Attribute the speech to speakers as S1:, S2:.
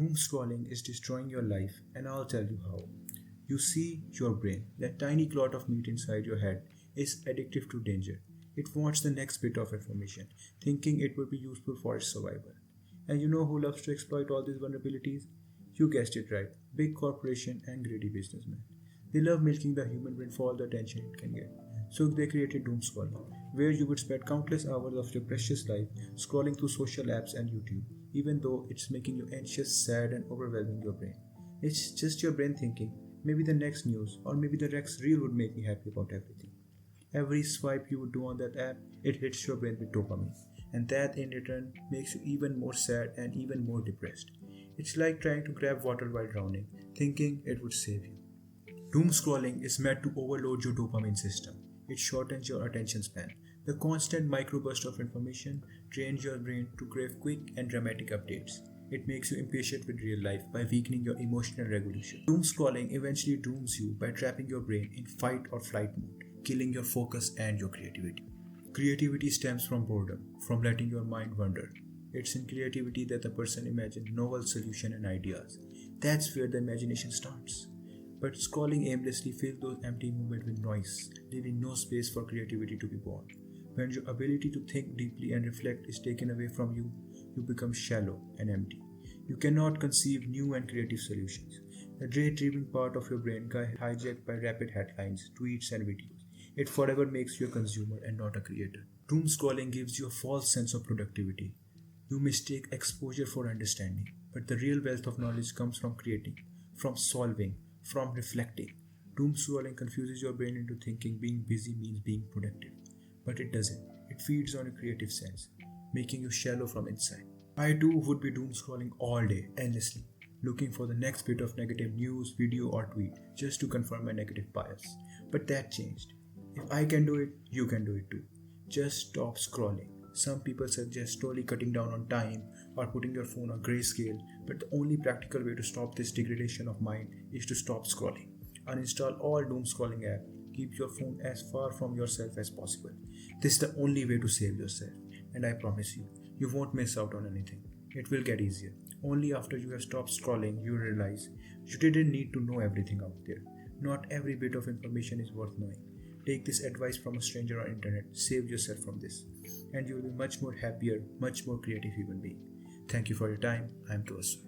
S1: Doom scrolling is destroying your life, and I'll tell you how. You see, your brain, that tiny clot of meat inside your head, is addictive to danger. It wants the next bit of information, thinking it would be useful for its survival. And you know who loves to exploit all these vulnerabilities? You guessed it right, big corporation and greedy businessmen. They love milking the human brain for all the attention it can get. So they created Doomscrolling, where you would spend countless hours of your precious life scrolling through social apps and YouTube, even though it's making you anxious, sad, and overwhelming your brain. It's just your brain thinking, maybe the next news or maybe the next reel would make me happy about everything. Every swipe you would do on that app, it hits your brain with dopamine, and that in return makes you even more sad and even more depressed. It's like trying to grab water while drowning, thinking it would save you. Doom scrolling is meant to overload your dopamine system. It shortens your attention span. The constant microburst of information trains your brain to crave quick and dramatic updates. It makes you impatient with real life by weakening your emotional regulation. Doom scrolling eventually dooms you by trapping your brain in fight or flight mode, killing your focus and your creativity. Creativity stems from boredom, from letting your mind wander. It's in creativity that a person imagines novel solutions and ideas. That's where the imagination starts. But scrolling aimlessly fills those empty moments with noise, leaving no space for creativity to be born. When your ability to think deeply and reflect is taken away from you, you become shallow and empty. You cannot conceive new and creative solutions. The daydreaming part of your brain got hijacked by rapid headlines, tweets, and videos. It forever makes you a consumer and not a creator. Doom scrolling gives you a false sense of productivity. You mistake exposure for understanding, but the real wealth of knowledge comes from creating, from solving, from reflecting. Doom scrolling confuses your brain into thinking being busy means being productive. But it doesn't. It feeds on a creative sense, making you shallow from inside. I too would be doom scrolling all day, endlessly, looking for the next bit of negative news, video, or tweet just to confirm my negative bias. But that changed. If I can do it, you can do it too. Just stop scrolling. Some people suggest slowly cutting down on time or putting your phone on grayscale, but the only practical way to stop this degradation of mind is to stop scrolling. Uninstall all doom scrolling apps. Keep your phone as far from yourself as possible. This is the only way to save yourself, and I promise you, you won't miss out on anything. It will get easier. Only after you have stopped scrolling, you realize you didn't need to know everything out there. Not every bit of information is worth knowing. Take this advice from a stranger on internet. Save yourself from this, and you will be much more happier, much more creative human being. Thank you for your time. I am Toast.